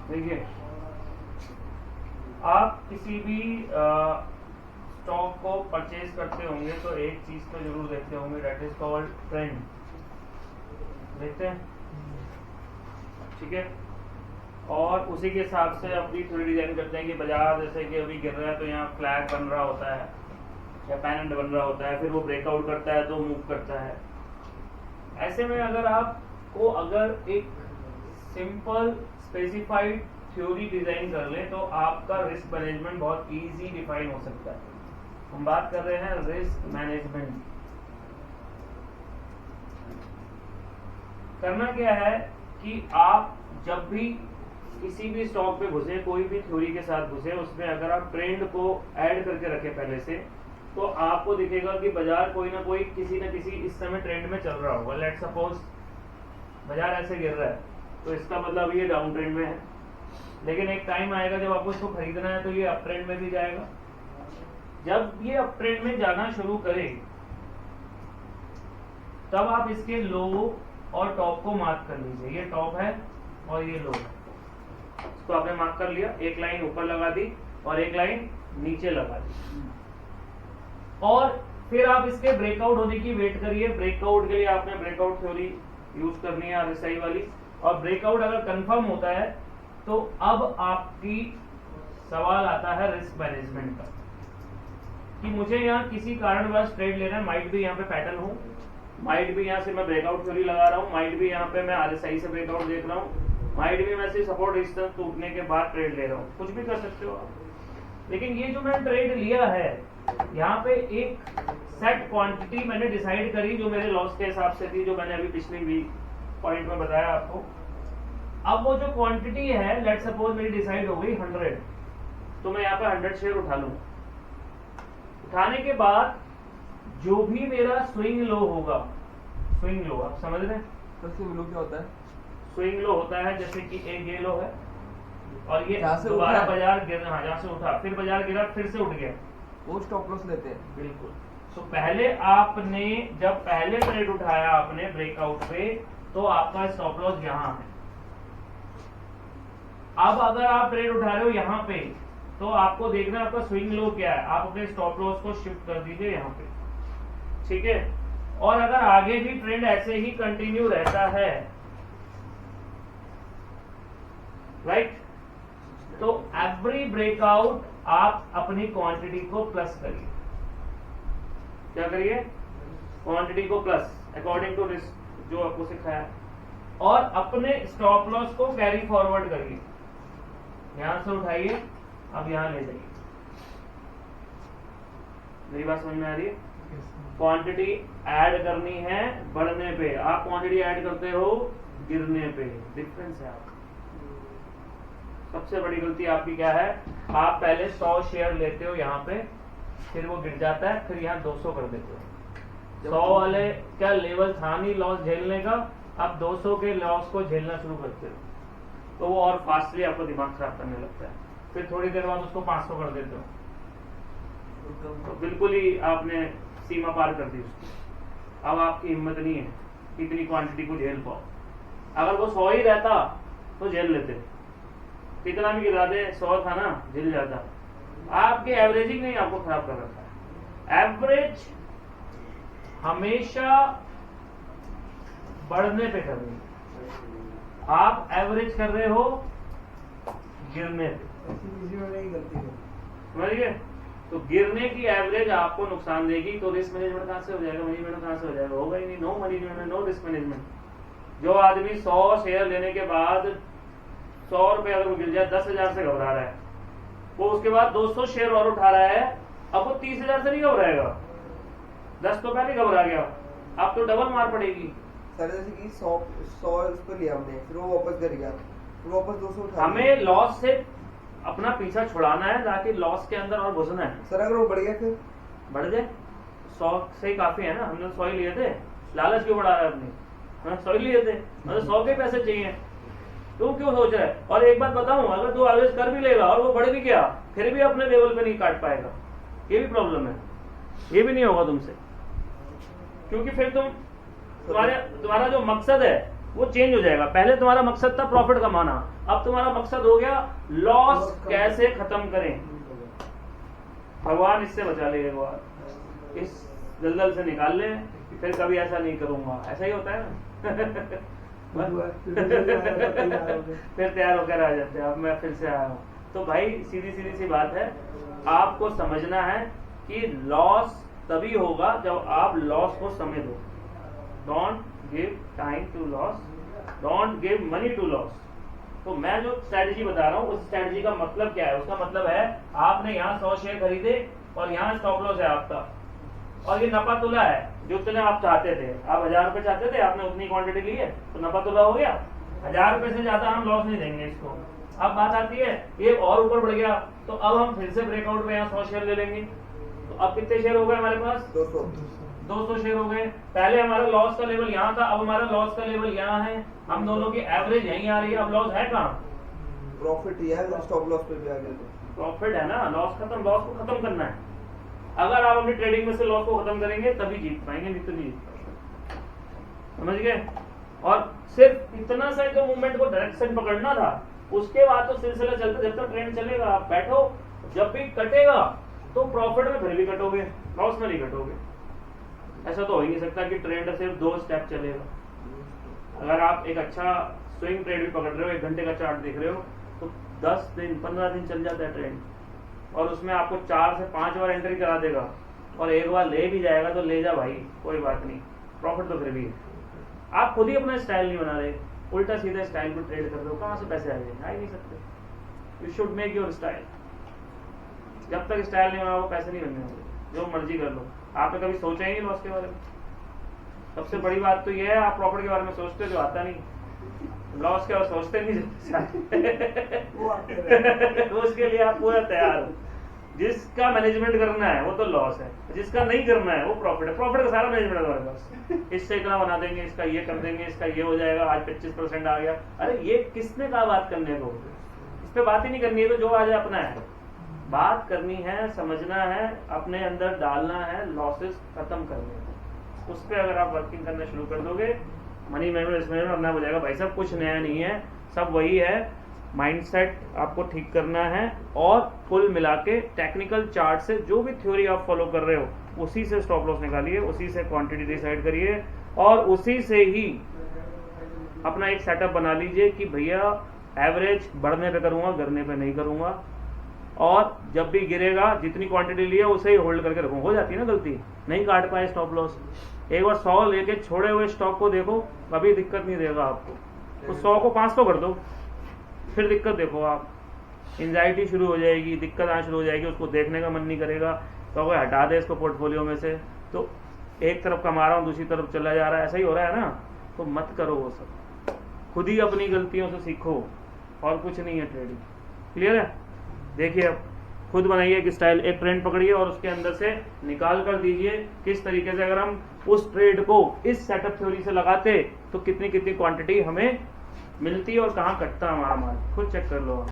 देखिए, आप किसी भी स्टॉक को परचेज करते होंगे तो एक चीज तो जरूर देखते होंगे, दैट इज कॉल्ड ट्रेंड। देखते हैं, ठीक है। और उसी के हिसाब से अपनी थोड़ी डिजाइन करते हैं कि बाजार जैसे कि अभी गिर रहा है तो यहाँ फ्लैग बन रहा होता है या पैनेंट बन रहा होता है, फिर वो ब्रेकआउट करता है तो मूव करता है। ऐसे में अगर एक सिंपल स्पेसिफाइड थ्योरी डिजाइन कर ले तो आपका रिस्क मैनेजमेंट बहुत इजी डिफाइन हो सकता है। हम बात कर रहे हैं रिस्क मैनेजमेंट। करना क्या है कि आप जब भी किसी भी स्टॉक पे घुसे, कोई भी थ्योरी के साथ घुसे, उसमें अगर आप ट्रेंड को ऐड करके रखे पहले से, तो आपको दिखेगा कि बाजार कोई ना कोई किसी न किसी इस समय ट्रेंड में चल रहा होगा। लेट सपोज बाजार ऐसे गिर रहा है तो इसका मतलब ये डाउन ट्रेंड में है, लेकिन एक टाइम आएगा जब आपको इसको खरीदना है तो ये अप ट्रेंड में भी जाएगा। जब ये अप ट्रेंड में जाना शुरू करे तब आप इसके लो और टॉप को मार्क कर लीजिए। ये टॉप है और ये लो है, इसको आपने मार्क कर लिया, एक लाइन ऊपर लगा दी और एक लाइन नीचे लगा दी। और फिर आप इसके ब्रेकआउट होने की वेट करिए। ब्रेकआउट के लिए आपने ब्रेकआउट थ्योरी यूज करनी है RSI वाली, और ब्रेकआउट अगर कंफर्म होता है तो अब आपकी सवाल आता है रिस्क मैनेजमेंट का, कि मुझे यहाँ किसी कारणवश ट्रेड लेना है। माइट भी यहाँ पे पैटर्न हो, माइट भी यहाँ से मैं ब्रेकआउट थ्योरी लगा रहा हूँ, माइट भी यहाँ पे मैं RSI से ब्रेकआउट देख रहा हूँ, माइट भी मैं से सपोर्ट रेजिस्टेंस टूटने के बाद ट्रेड ले रहा हूँ, कुछ भी कर सकते हो आप। लेकिन ये जो मैंने ट्रेड लिया है, यहाँ पे एक सेट क्वांटिटी मैंने डिसाइड करी जो मेरे लॉस के हिसाब से थी, जो मैंने अभी पिछली वीक पॉइंट में बताया आपको। अब वो जो क्वांटिटी है, लेट सपोज मेरी डिसाइड हो गई 100, तो मैं यहाँ पे 100 शेयर उठा लूँ। उठाने के बाद जो भी मेरा स्विंग लो होगा, स्विंग लो आप समझ रहे हैं? तो स्विंग लो क्या होता है? स्विंग लो होता है जैसे कि एक ये लो है और ये जहाँ से दोबारा उठा है। बाजार गिर, हाँ जहाँ से उठा, फिर बाजार गिरा, फिर से उठ गया, वो स्टॉप लॉस लेते हैं। बिल्कुल। तो पहले आपने जब पहले ट्रेड उठाया आपने ब्रेकआउट पे, तो आपका स्टॉप लॉस यहाँ है। अब अगर आप ट्रेड उठा रहे हो यहाँ पे, तो आपको देखना आपका स्विंग लो क्या है। आप अपने स्टॉप लॉस को शिफ्ट कर दीजिए यहाँ पे, ठीक है। और अगर आगे भी ट्रेंड ऐसे ही कंटिन्यू रहता है, राइट, तो एवरी ब्रेकआउट आप अपनी क्वांटिटी को प्लस करिए। क्या करिए? क्वांटिटी को प्लस अकॉर्डिंग टू रिस्क जो आपको सिखाया है, और अपने स्टॉप लॉस को कैरी फॉरवर्ड करिए। यहां से उठाइए, अब यहां ले जाइए। मेरी बात समझ में आ रही है? क्वांटिटी ऐड करनी है बढ़ने पे, आप क्वांटिटी ऐड करते हो गिरने पे, डिफरेंस है। आप सबसे बड़ी गलती आपकी क्या है? आप पहले 100 शेयर लेते हो यहाँ पे, फिर वो गिर जाता है, फिर यहाँ 200 कर देते हो। 100 वाले क्या लेवल था नहीं लॉस झेलने का, अब 200 के लॉस को झेलना शुरू करते हो, तो वो और फास्टली आपको दिमाग खराब करने लगता है। फिर थोड़ी देर बाद उसको 500 कर देते हो, तो बिल्कुल ही आपने सीमा पार कर दी उसकी। अब आपकी हिम्मत नहीं है इतनी क्वांटिटी को झेल पाओ। अगर वो 100 ही रहता तो झेल लेते, कितना भी गिरा दे, 100 था ना, झेल जाता। आपके एवरेजिंग नहीं आपको खराब कर रखा है। एवरेज हमेशा बढ़ने पे करनी, आप एवरेज कर रहे हो गिरने पे, समझ गए? तो गिरने की एवरेज आपको नुकसान देगी, तो रिस्क मैनेजमेंट कहां से हो जाएगा? मैनेजमेंट कहां से हो जाएगा? होगा ही नहीं। No management, no risk management. जो आदमी 100 शेयर लेने के बाद 100 रुपए अगर वो गिर जाए, 10,000 से घबरा रहा है, वो उसके बाद 200 शेयर और उठा रहा है, अब वो 30,000 से नहीं घबराएगा। 10 तो पहले घबरा गया, अब तो डबल मार पड़ेगी। सर जैसे कि 100 उस पर लिया हमने, फिर वो वापस गिर गया, फिर वापस 200 उठा। हमें लॉस से अपना पीछा छुड़ाना है, ताकि लॉस के अंदर और घुसना है। सर अगर वो बढ़ गया फिर बढ़ जाए, 100 से ही काफी है ना। हमने 100 ही लिए थे, लालच क्यों बढ़ा रहा है अपनी? 100 ही लिए थे, मतलब 100 के पैसे चाहिए, तू क्यों सोच रहा है? और एक बात बताऊं, अगर तू एवरेज कर भी लेगा और वो बढ़ भी गया, फिर भी अपने लेवल पे नहीं काट पाएगा। ये भी प्रॉब्लम है, ये भी नहीं होगा तुमसे, क्योंकि फिर तुम्हारा जो मकसद है वो चेंज हो जाएगा। पहले तुम्हारा मकसद था प्रॉफिट कमाना, अब तुम्हारा मकसद हो गया लॉस कैसे खत्म करें। भगवान इससे बचा ले, एक बार इस दलदल से निकाल ले, फिर कभी ऐसा नहीं करूंगा। ऐसा ही होता है ना फिर तैयार होकर आ जाते हैं, अब मैं फिर से आया हूँ। तो भाई सीधी सी बात है, आपको समझना है कि लॉस तभी होगा जब आप लॉस को समय दो। Don't give time to loss, don't give money to loss. तो मैं जो स्ट्रेटजी बता रहा हूँ उस स्ट्रेटजी का मतलब क्या है? उसका मतलब है आपने यहाँ 100 शेयर खरीदे और यहाँ स्टॉप लॉस है आपका, और ये नफा तुला है जो उतने आप चाहते थे। आप 1000 रुपए चाहते थे, आपने उतनी क्वांटिटी ली है तो नफा तुला हो गया। 1000 रुपए से ज्यादा हम लॉस नहीं देंगे इसको। अब बात आती है ये और ऊपर बढ़ गया तो अब हम फिर से ब्रेकआउट में यहाँ 100 शेयर ले लेंगे। तो अब कितने शेयर हो गए हमारे पास? 200 शेयर हो गए। पहले हमारा लॉस का लेवल यहाँ था, अब हमारा लॉस का लेवल यहाँ है। हम दोनों की एवरेज यहीं आ रही है। अब लॉस है कहाँ? प्रॉफिट ही है, स्टॉप लॉस पे भी आ गया तो प्रॉफिट है ना। लॉस को खत्म करना है। अगर आप अपनी ट्रेडिंग में से लॉस को खत्म करेंगे तभी जीत पाएंगे, नहीं तो नहीं जीत पाएंगे। समझ गए? और सिर्फ इतना सा जो मूवमेंट को डायरेक्शन पकड़ना था, उसके बाद तो सिलसिला चलता, जब तक ट्रेंड चलेगा आप बैठो, जब भी कटेगा तो प्रॉफिट में फिर भी कटोगे, लॉस में नहीं कटोगे। ऐसा तो हो ही नहीं सकता कि ट्रेंड सिर्फ 2 स्टेप चलेगा। अगर आप एक अच्छा स्विंग ट्रेड भी पकड़ रहे हो, 1 घंटे का चार्ट देख रहे हो, तो 10 दिन 15 दिन चल जाता है ट्रेंड, और उसमें आपको 4 से 5 बार एंट्री करा देगा, और एक बार ले भी जाएगा तो ले जा भाई, कोई बात नहीं, प्रॉफिट तो फिर भी है। आप खुद ही अपना स्टाइल नहीं बना रहे, उल्टा सीधा स्टाइल में ट्रेड कर रहे हो, कहां से पैसे आएंगे? आ ही नहीं सकते। You should make your style. जब तक स्टाइल नहीं बनाओ पैसे नहीं बनने वाले, जो मर्जी कर लो। आपने कभी सोचा ही नहीं लॉस के बारे में। सबसे बड़ी बात तो यह है, आप प्रॉफिट के बारे में सोचते हो जो आता नहीं, लॉस के बारे में सोचते नहीं उसके लिए आप पूरा तैयार हो। जिसका मैनेजमेंट करना है वो तो लॉस है, जिसका नहीं करना है वो प्रॉफिट है। प्रॉफिट का सारा मैनेजमेंट है हमारे पास। इससे इतना बना देंगे, इसका ये कर देंगे, इसका ये हो जाएगा, आज 25% आ गया। अरे ये किसने कहा बात करने को? इस पे बात ही नहीं करनी है, तो जो आ जाए अपना है। बात करनी है, समझना है, अपने अंदर डालना है, लॉसेस खत्म करने हैं। उस पर अगर आप वर्किंग करना शुरू कर दोगे, मनी मैनेजमेंट अपना हो जाएगा। भाई सब कुछ नया नहीं है, सब वही है। माइंडसेट आपको ठीक करना है, और कुल मिला के टेक्निकल चार्ट से जो भी थ्योरी आप फॉलो कर रहे हो उसी से स्टॉप लॉस निकालिए, उसी से क्वांटिटी डिसाइड करिए, और उसी से ही अपना एक सेटअप बना लीजिए कि भैया एवरेज बढ़ने पे करूंगा, गिरने पे नहीं करूंगा। और जब भी गिरेगा जितनी क्वांटिटी ली है उसे ही होल्ड करके रखूंगा। हो जाती है ना गलती, नहीं काट पाए स्टॉप लॉस, एक बार 100 लेके छोड़े हुए स्टॉक को देखो, कभी दिक्कत नहीं देगा आपको। तो 100 को 500 कर दो, फिर दिक्कत देखो आप, एंजाइटी शुरू हो जाएगी, दिक्कत आना शुरू हो जाएगी, उसको देखने का मन नहीं करेगा। तो अगर हटा दे इसको पोर्टफोलियो में से, तो एक तरफ कमा रहा हूँ दूसरी तरफ चला जा रहा है, ऐसा ही हो रहा है ना। तो मत करो वो सब, खुद ही अपनी गलतियों से सीखो, और कुछ नहीं है ट्रेडिंग। क्लियर है? देखिए अब खुद बनाइए एक स्टाइल, एक ट्रेंड पकड़िए और उसके अंदर से निकाल कर दीजिए किस तरीके से अगर हम उस ट्रेड को इस सेटअप थ्योरी से लगाते तो कितनी कितनी क्वांटिटी हमें मिलती है और कहाँ कटता हमारा माल। खुद चेक कर लो।